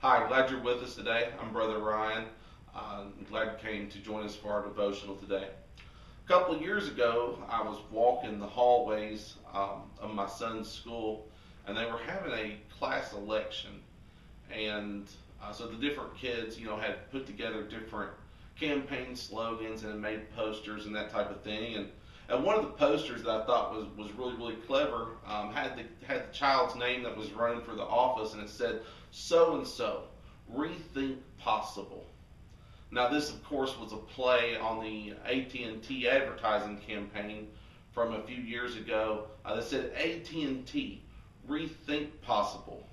Hi, glad you're with us today. I'm Brother Ryan. I'm glad you came to join us for our devotional today. A couple of years ago, I was walking the hallways of my son's school, and they were having a class election. And so the different kids, had put together different campaign slogans and made posters and that type of thing. And one of the posters that I thought was really, really clever had the child's name that was running for the office, and it said, "So and so, Rethink Possible." Now, this, of course, was a play on the AT&T advertising campaign from a few years ago that said, "AT&T, Rethink Possible."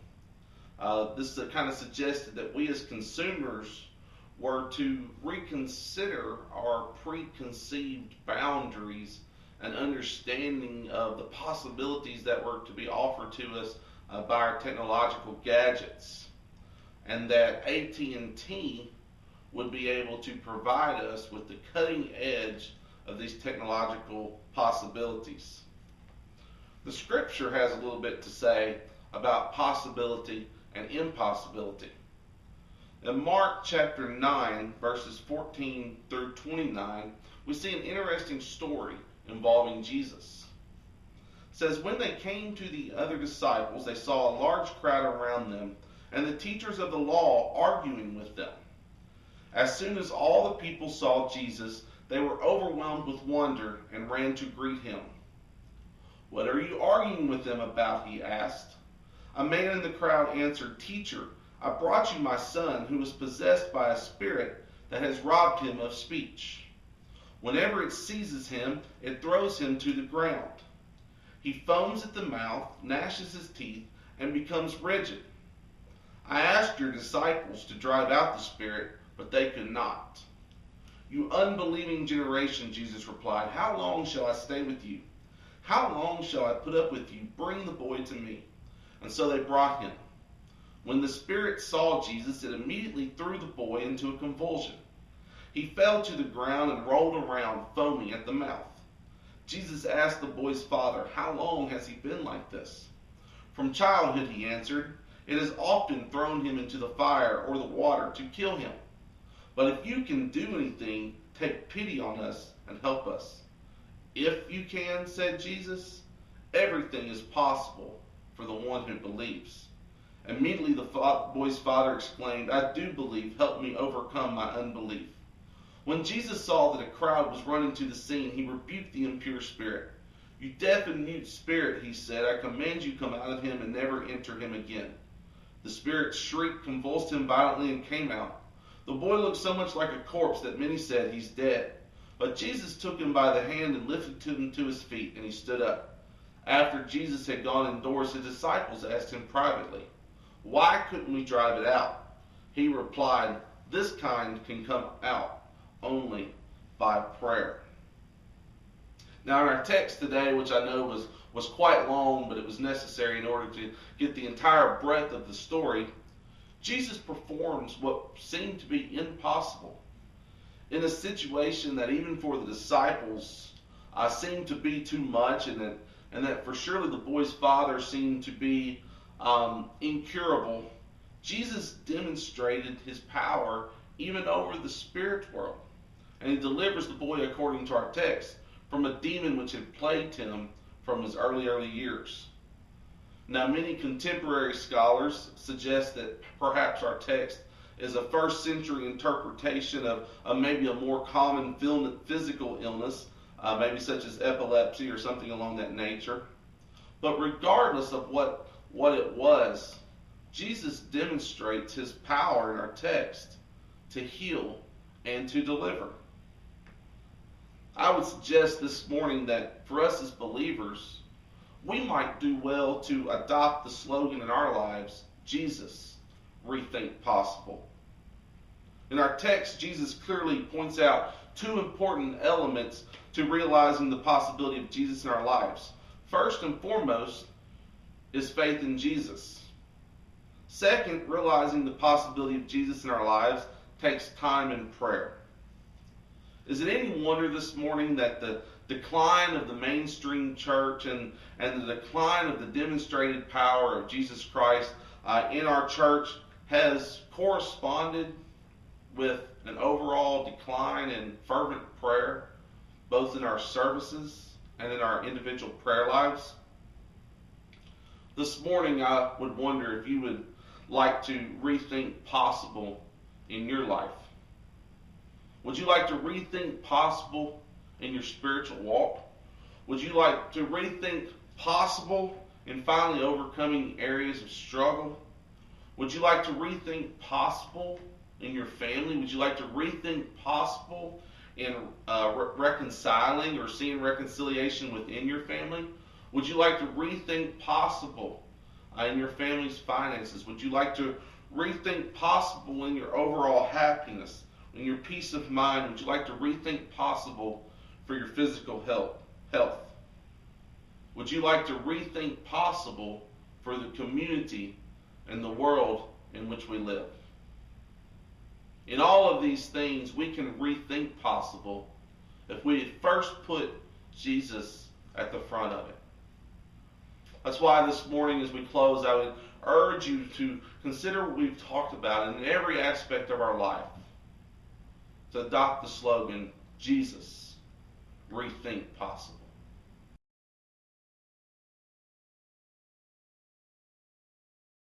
This kind of suggested that we as consumers were to reconsider our preconceived boundaries and understanding of the possibilities that were to be offered to us by our technological gadgets, and that AT&T would be able to provide us with the cutting edge of these technological possibilities. The scripture has a little bit to say about possibility and impossibility. In Mark chapter 9, verses 14 through 29, we see an interesting story involving Jesus. It says, "When they came to the other disciples, they saw a large crowd around them, and the teachers of the law arguing with them. As soon as all the people saw Jesus, they were overwhelmed with wonder and ran to greet him. 'What are you arguing with them about?' he asked. A man in the crowd answered, 'Teacher, I brought you my son who is possessed by a spirit that has robbed him of speech. Whenever it seizes him, it throws him to the ground. He foams at the mouth, gnashes his teeth, and becomes rigid. I asked your disciples to drive out the spirit, but they could not.' 'You unbelieving generation,' Jesus replied, 'how long shall I stay with you? How long shall I put up with you? Bring the boy to me.' And so they brought him. When the spirit saw Jesus, it immediately threw the boy into a convulsion. He fell to the ground and rolled around, foaming at the mouth. Jesus asked the boy's father, 'How long has he been like this?' 'From childhood,' he answered. 'It has often thrown him into the fire or the water to kill him. But if you can do anything, take pity on us and help us.' 'If you can,' said Jesus, 'everything is possible for the one who believes.' Immediately the boy's father exclaimed, 'I do believe. Help me overcome my unbelief.' When Jesus saw that a crowd was running to the scene, he rebuked the impure spirit. 'You deaf and mute spirit,' he said, 'I command you come out of him and never enter him again.' The spirit shrieked, convulsed him violently, and came out. The boy looked so much like a corpse that many said, 'He's dead.' But Jesus took him by the hand and lifted him to his feet, and he stood up. After Jesus had gone indoors, his disciples asked him privately, 'Why couldn't we drive it out?' He replied, 'This kind can come out only by prayer.'" Now in our text today, which I know was quite long, but it was necessary in order to get the entire breadth of the story, Jesus performs what seemed to be impossible in a situation that even for the disciples seemed to be too much, and that for surely the boy's father seemed to be incurable. Jesus demonstrated his power even over the spirit world, and he delivers the boy, according to our text, from a demon which had plagued him from his early years. Now, many contemporary scholars suggest that perhaps our text is a first century interpretation of maybe a more common physical illness, maybe such as epilepsy or something along that nature. But regardless of what it was, Jesus demonstrates his power in our text to heal and to deliver. I would suggest this morning that for us as believers, we might do well to adopt the slogan in our lives, "Jesus, Rethink Possible." In our text, Jesus clearly points out two important elements to realizing the possibility of Jesus in our lives. First and foremost is faith in Jesus. Second, realizing the possibility of Jesus in our lives takes time and prayer. Is it any wonder this morning that the decline of the mainstream church and the decline of the demonstrated power of Jesus Christ in our church has corresponded with an overall decline in fervent prayer, both in our services and in our individual prayer lives. This morning, I would wonder if you would like to rethink possible in your life. Would you like to rethink possible in your spiritual walk? Would you like to rethink possible in finally overcoming areas of struggle? Would you like to rethink possible in your family? Would you like to rethink possible in reconciling or seeing reconciliation within your family? Would you like to rethink possible in your family's finances? Would you like to rethink possible in your overall happiness, in your peace of mind? Would you like to rethink possible for your physical health? Would you like to rethink possible for the community and the world in which we live? In all of these things, we can rethink possible if we first put Jesus at the front of it. That's why this morning as we close, I would urge you to consider what we've talked about in every aspect of our life. To adopt the slogan, Jesus, rethink possible.